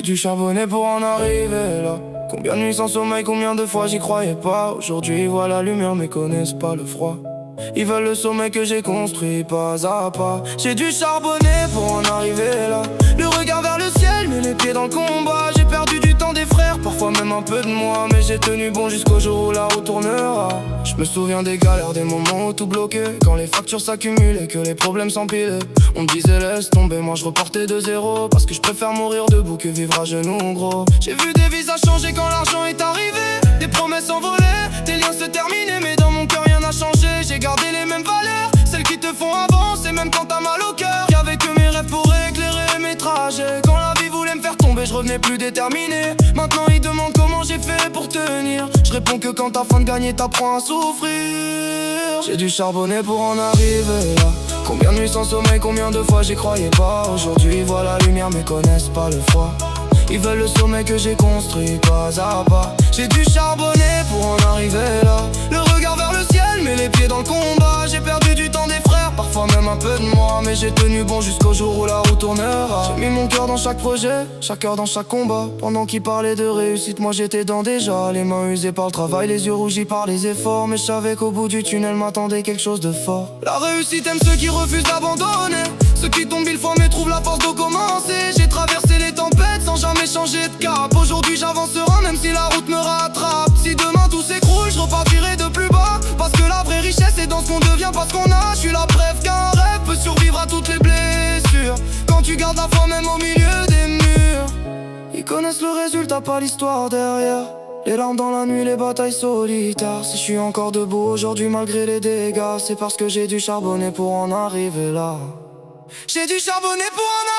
dû charbonner pour en arriver là. Combien de nuits sans sommeil, combien de fois j'y croyais pas. Aujourd'hui ils voient la lumière mais connaissent pas le froid. Ils veulent le sommet que j'ai construit pas à pas. J'ai dû charbonner pour en arriver là. Le regard vers le ciel mais les pieds dans le combat. J'ai perdu du temps des frères, parfois même un peu de moi. Mais j'ai tenu bon jusqu'au jour où la route tournera. Je me souviens des galères, des moments où tout bloquait. Quand les factures s'accumulent et que les problèmes s'empilaient. On me disait laisse tomber, moi je repartais de zéro. Parce que je préfère mourir debout que vivre à genoux gros. J'ai vu des visages changer quand l'argent est arrivé. Des promesses envolées, des liens se terminer. Mais dans mon cœur rien n'a changé. J'ai gardé les mêmes valeurs, celles qui te font avancer même quand t'as mal au cœur. Y'avait que mes rêves pour éclairer mes trajets. Quand la vie voulait me faire tomber, je revenais plus déterminé. Maintenant ils demandent comment j'ai fait pour tenir. Je réponds que quand t'as faim de gagner, t'apprends à souffrir. J'ai dû charbonner pour en arriver là. Combien de nuits sans sommeil, combien de fois j'y croyais pas. Aujourd'hui ils voient la lumière mais connaissent pas le froid. Ils veulent le sommet que j'ai construit pas à pas. J'ai dû charbonner pour en arriver là. Le regard vers le ciel mais les pieds dans le combat. J'ai perdu du temps des frères, parfois même un peu de moi. Mais j'ai tenu bon jusqu'au jour où la route tournera. J'ai mis mon cœur dans chaque projet, chaque heure dans chaque combat. Pendant qu'ils parlaient de réussite, moi j'étais dans déjà. Les mains usées par le travail, les yeux rougis par les efforts. Mais je savais qu'au bout du tunnel m'attendait quelque chose de fort. La réussite aime ceux qui refusent d'abandonner. Ceux qui tombent mille fois mais trouvent la force de commencer. J'ai traversé les tempêtes sans jamais changer de cap. Aujourd'hui j'avance serein même si la route me rattrape. Si demain tout s'écroule, je repartirai de plus bas. Parce que la vraie richesse est dans ce qu'on devient, parce qu'on a. Je suis la preuve qu'un rêve peut survivre à toutes les blessures. Quand tu gardes la foi même au milieu des murs. Ils connaissent le résultat, pas l'histoire derrière. Les larmes dans la nuit, les batailles solitaires. Si je suis encore debout aujourd'hui malgré les dégâts, c'est parce que j'ai dû charbonner pour en arriver là. J'ai dû charbonner pour en arriver.